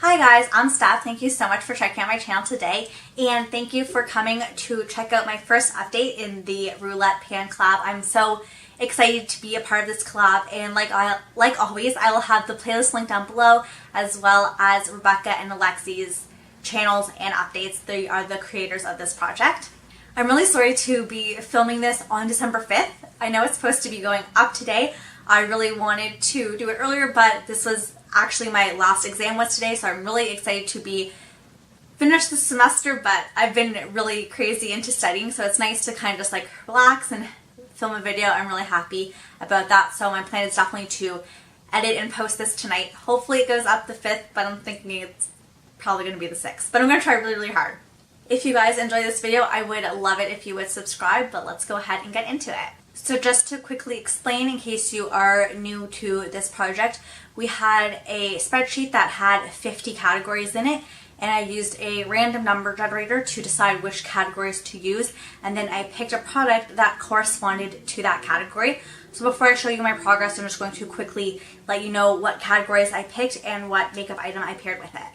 Hi guys, I'm Steph. Thank you so much for checking out my channel today, and thank you for coming to check out my first update in the Roulette pan collab. I'm so excited to be a part of this collab, and like always, I will have the playlist linked down below, as well as Rebecca and Alexi's channels and updates. They are the creators of this project. I'm really sorry to be filming this on December 5th. I know it's supposed to be going up today. I really wanted to do it earlier, but this was actually my last exam was today, so I'm really excited to be finished the semester, but I've been really crazy into studying, so it's nice to kind of just like relax and film a video. I'm really happy about that, so my plan is definitely to edit and post this tonight. Hopefully it goes up the 5th, but I'm thinking it's probably going to be the 6th, but I'm going to try really hard. If you guys enjoy this video, I would love it if you would subscribe, but let's go ahead and get into it. So just to quickly explain, in case you are new to this project, we had a spreadsheet that had 50 categories in it, and I used a random number generator to decide which categories to use, and then I picked a product that corresponded to that category. So before I show you my progress, I'm just going to quickly let you know what categories I picked and what makeup item I paired with it.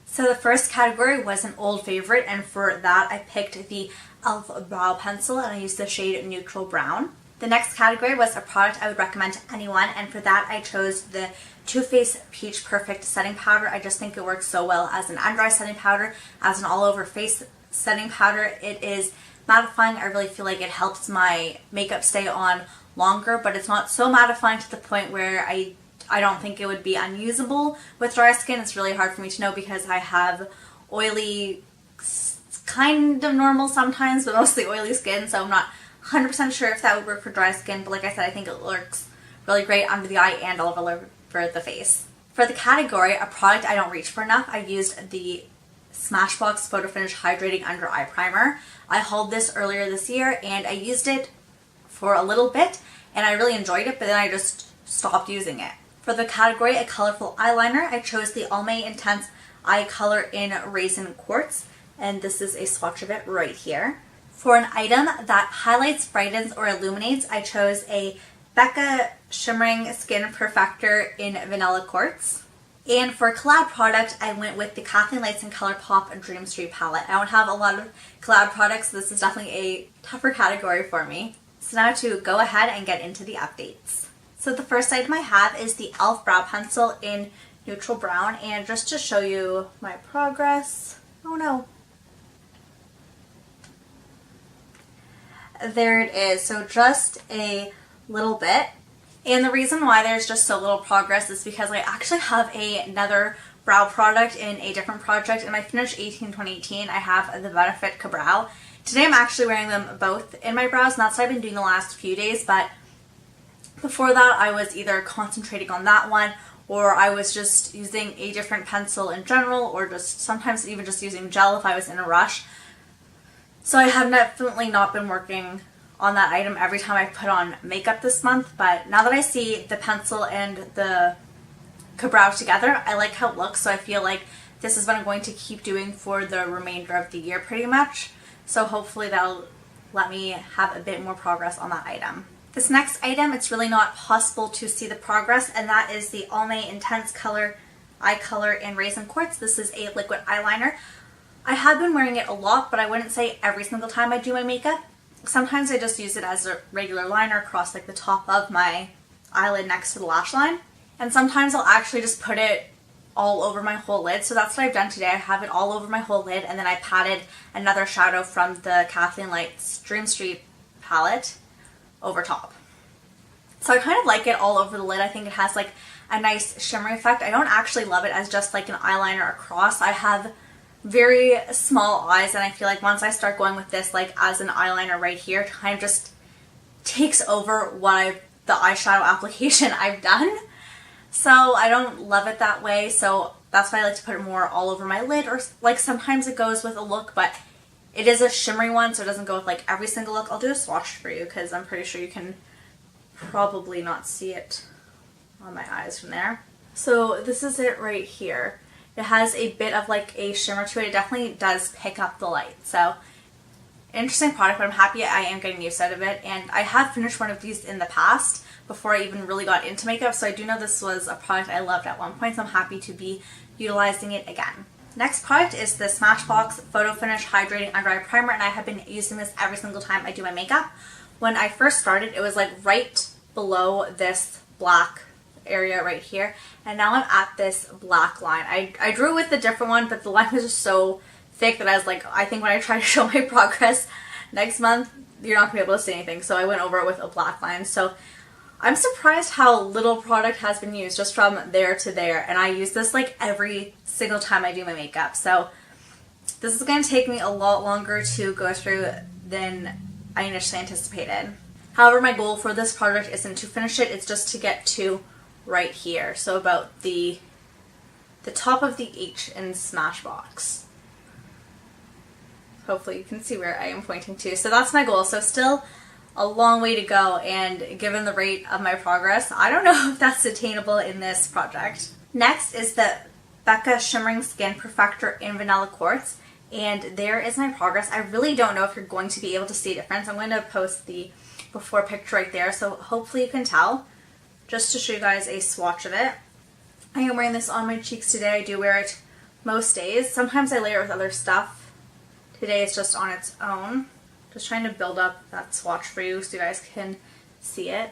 So the first category was an old favorite, and for that I picked the e.l.f. brow pencil, and I used the shade Neutral Brown. The next category was a product I would recommend to anyone, and for that I chose the Too Faced Peach Perfect Setting Powder. I just think it works so well as an under eye setting powder, as an all over face setting powder. It is mattifying. I really feel like it helps my makeup stay on longer, but it's not so mattifying to the point where I don't think it would be unusable with dry skin. It's really hard for me to know because I have oily, kind of normal sometimes, but mostly oily skin, so I'm not 100% sure if that would work for dry skin, but like I said, I think it works really great under the eye and all over the face. For the category, a product I don't reach for enough, I used the Smashbox Photo Finish Hydrating Under Eye Primer. I hauled this earlier this year and I used it for a little bit and I really enjoyed it, but then I just stopped using it. For the category, a colorful eyeliner, I chose the Almay Intense Eye Color in Raisin Quartz, and this is a swatch of it right here. For an item that highlights, brightens, or illuminates, I chose a Becca Shimmering Skin Perfector in Vanilla Quartz. And for a collab product, I went with the Kathleen and ColourPop Dream Street palette. I don't have a lot of collab products, so this is definitely a tougher category for me. So now to go ahead and get into the updates. So the first item I have is the e.l.f. Brow Pencil in Neutral Brown, and just to show you my progress, oh no. There it is, so just a little bit. And the reason why there's just so little progress is because I actually have another brow product in a different project. In my Finish 18 2018, I have the Benefit Ka-Brow. Today I'm actually wearing them both in my brows, and that's what I've been doing the last few days, but before that I was either concentrating on that one, or I was just using a different pencil in general, or just sometimes even just using gel if I was in a rush. So I have definitely not been working on that item every time I put on makeup this month, but now that I see the pencil and the Ka-Brow together, I like how it looks, so I feel like this is what I'm going to keep doing for the remainder of the year pretty much. So hopefully that'll let me have a bit more progress on that item. This next item, it's really not possible to see the progress, and that is the Almay Intense Eye Color in Raisin Quartz. This is a liquid eyeliner. I have been wearing it a lot, but I wouldn't say every single time I do my makeup. Sometimes I just use it as a regular liner across like the top of my eyelid next to the lash line. And sometimes I'll actually just put it all over my whole lid. So that's what I've done today. I have it all over my whole lid, and then I patted another shadow from the Kathleen Dream Street palette over top. So I kind of like it all over the lid. I think it has like a nice shimmery effect. I don't actually love it as just like an eyeliner across. I have very small eyes, and I feel like once I start going with this like as an eyeliner right here, it kind of just takes over the eyeshadow application I've done. So I don't love it that way, so that's why I like to put it more all over my lid, or like sometimes it goes with a look, but it is a shimmery one, so it doesn't go with like every single look. I'll do a swatch for you because I'm pretty sure you can probably not see it on my eyes from there. So this is it right here. It has a bit of like a shimmer to it. It definitely does pick up the light. So interesting product, but I'm happy I am getting use out of it. And I have finished one of these in the past before I even really got into makeup, so I do know this was a product I loved at one point, so I'm happy to be utilizing it again. Next product is the Smashbox Photo Finish Hydrating Under Eye Primer, and I have been using this every single time I do my makeup. When I first started, it was like right below this black area right here, and now I'm at this black line. I drew with a different one, but the line was just so thick that I was like, I think when I try to show my progress next month, you're not going to be able to see anything, so I went over it with a black line. So I'm surprised how little product has been used, just from there to there, and I use this like every single time I do my makeup. So this is going to take me a lot longer to go through than I initially anticipated. However, my goal for this product isn't to finish it, it's just to get to right here. So about the top of the H in Smashbox. Hopefully you can see where I am pointing to. So that's my goal. So still a long way to go, and given the rate of my progress, I don't know if that's attainable in this project. Next is the Becca Shimmering Skin Perfector in Vanilla Quartz, and there is my progress. I really don't know if you're going to be able to see a difference. I'm going to post the before picture right there, so hopefully you can tell. Just to show you guys a swatch of it. I am wearing this on my cheeks today. I do wear it most days. Sometimes I layer it with other stuff. Today it's just on its own. Just trying to build up that swatch for you so you guys can see it.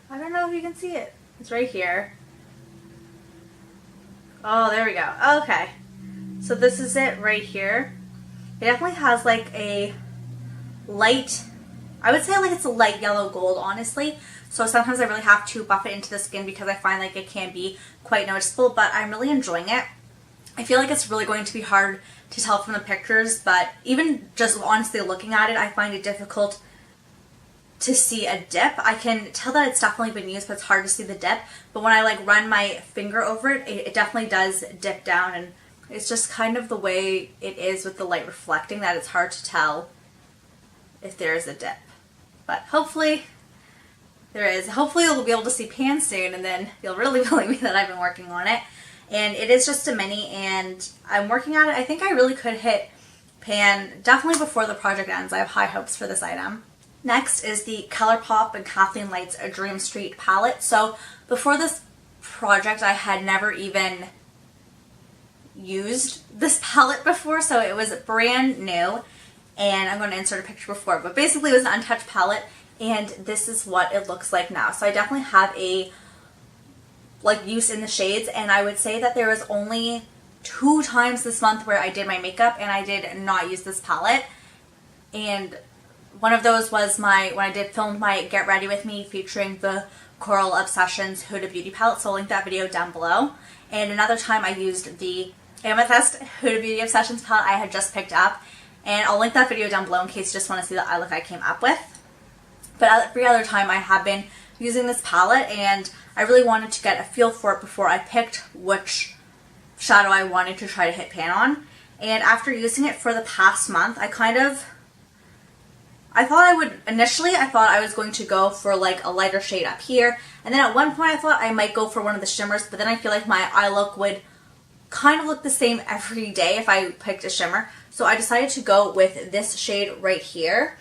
I don't know if you can see it. It's right here. Oh, there we go. Okay. So this is it right here. It definitely has like a light, I would say like it's a light yellow gold, honestly. So sometimes I really have to buff it into the skin because I find like it can be quite noticeable, but I'm really enjoying it. I feel like it's really going to be hard to tell from the pictures, but even just honestly looking at it, I find it difficult to see a dip. I can tell that it's definitely been used, but it's hard to see the dip. But when I like run my finger over it, it definitely does dip down, and it's just kind of the way it is with the light reflecting that it's hard to tell if there is a dip. But hopefully there is. Hopefully you'll be able to see pan soon, and then you'll really believe me that I've been working on it. And it is just a mini, and I'm working at it. I think I really could hit pan definitely before the project ends. I have high hopes for this item. Next is the ColourPop and Kathleen Lights A Dream Street palette. So before this project, I had never even used this palette before, so it was brand new, and I'm going to insert a picture before, but basically it was an untouched palette, and this is what it looks like now. So I definitely have a like use in the shades, and I would say that there was only 2 times this month where I did my makeup and I did not use this palette, and one of those was when I did film my Get Ready With Me featuring the Coral Obsessions Huda Beauty palette, so I'll link that video down below. And another time I used the Amethyst Huda Beauty Obsessions palette I had just picked up, and I'll link that video down below in case you just want to see the eye look I came up with. But every other time I have been using this palette, and I really wanted to get a feel for it before I picked which shadow I wanted to try to hit pan on. And after using it for the past month, I thought I was going to go for like a lighter shade up here, and then at one point I thought I might go for one of the shimmers, but then I feel like my eye look would kind of look the same every day if I picked a shimmer. So I decided to go with this shade right here,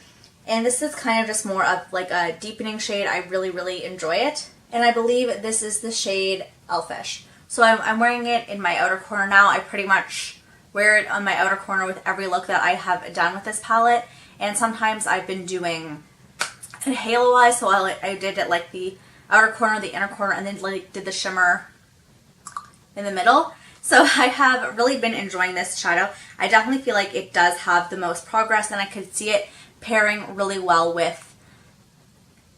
and this is kind of just more of like a deepening shade. I really, really enjoy it, and I believe this is the shade Elfish. So I'm wearing it in my outer corner now. I pretty much wear it on my outer corner with every look that I have done with this palette. And sometimes I've been doing a halo eye, so I did it like the outer corner, the inner corner, and then like did the shimmer in the middle. So I have really been enjoying this shadow. I definitely feel like it does have the most progress, and I could see it pairing really well with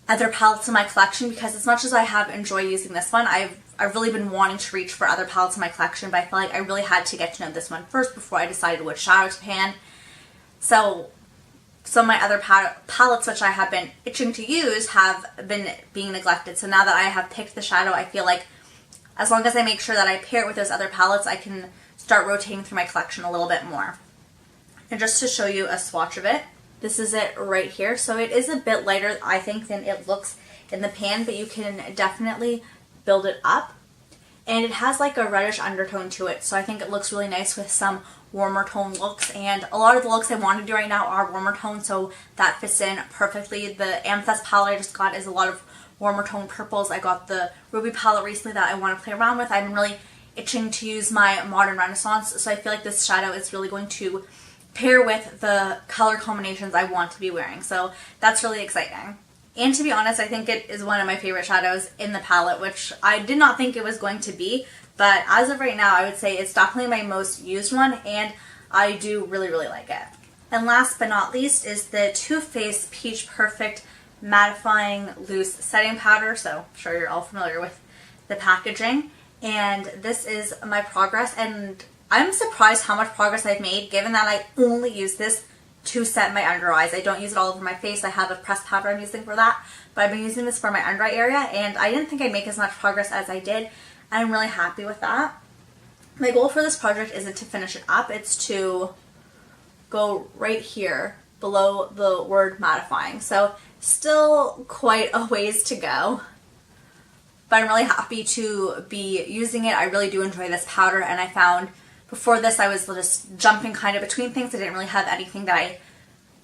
other palettes in my collection, because as much as I have enjoyed using this one, I've really been wanting to reach for other palettes in my collection, but I feel like I really had to get to know this one first before I decided which shadow to pan. So some of my other palettes, which I have been itching to use, have been being neglected. So now that I have picked the shadow, I feel like as long as I make sure that I pair it with those other palettes, I can start rotating through my collection a little bit more. And just to show you a swatch of it, this is it right here. So it is a bit lighter, I think, than it looks in the pan, but you can definitely build it up. And it has like a reddish undertone to it, so I think it looks really nice with some warmer tone looks, and a lot of the looks I want to do right now are warmer tone, so that fits in perfectly. The Amethyst palette I just got is a lot of warmer tone purples. I got the Ruby palette recently that I want to play around with. I've been really itching to use my Modern Renaissance, so I feel like this shadow is really going to pair with the color combinations I want to be wearing. So that's really exciting. And to be honest, I think it is one of my favorite shadows in the palette, which I did not think it was going to be. But as of right now, I would say it's definitely my most used one, and I do really, really like it. And last but not least is the Too Faced Peach Perfect Mattifying Loose Setting Powder. So I'm sure you're all familiar with the packaging. And this is my progress, and I'm surprised how much progress I've made given that I only use this to set my under eyes. I don't use it all over my face. I have a pressed powder I'm using for that, but I've been using this for my under eye area, and I didn't think I'd make as much progress as I did. I'm really happy with that. My goal for this project isn't to finish it up, it's to go right here below the word mattifying. So still quite a ways to go, but I'm really happy to be using it. I really do enjoy this powder, and I found before this I was just jumping kind of between things. I didn't really have anything that I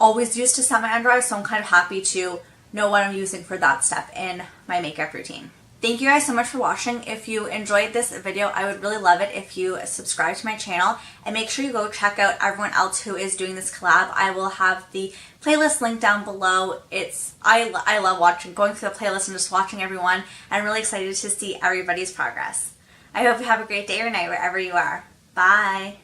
always use to set my under eyes, so I'm kind of happy to know what I'm using for that step in my makeup routine. Thank you guys so much for watching. If you enjoyed this video, I would really love it if you subscribe to my channel, and make sure you go check out everyone else who is doing this collab. I will have the playlist linked down below. I love going through the playlist and just watching everyone. I'm really excited to see everybody's progress. I hope you have a great day or night wherever you are. Bye!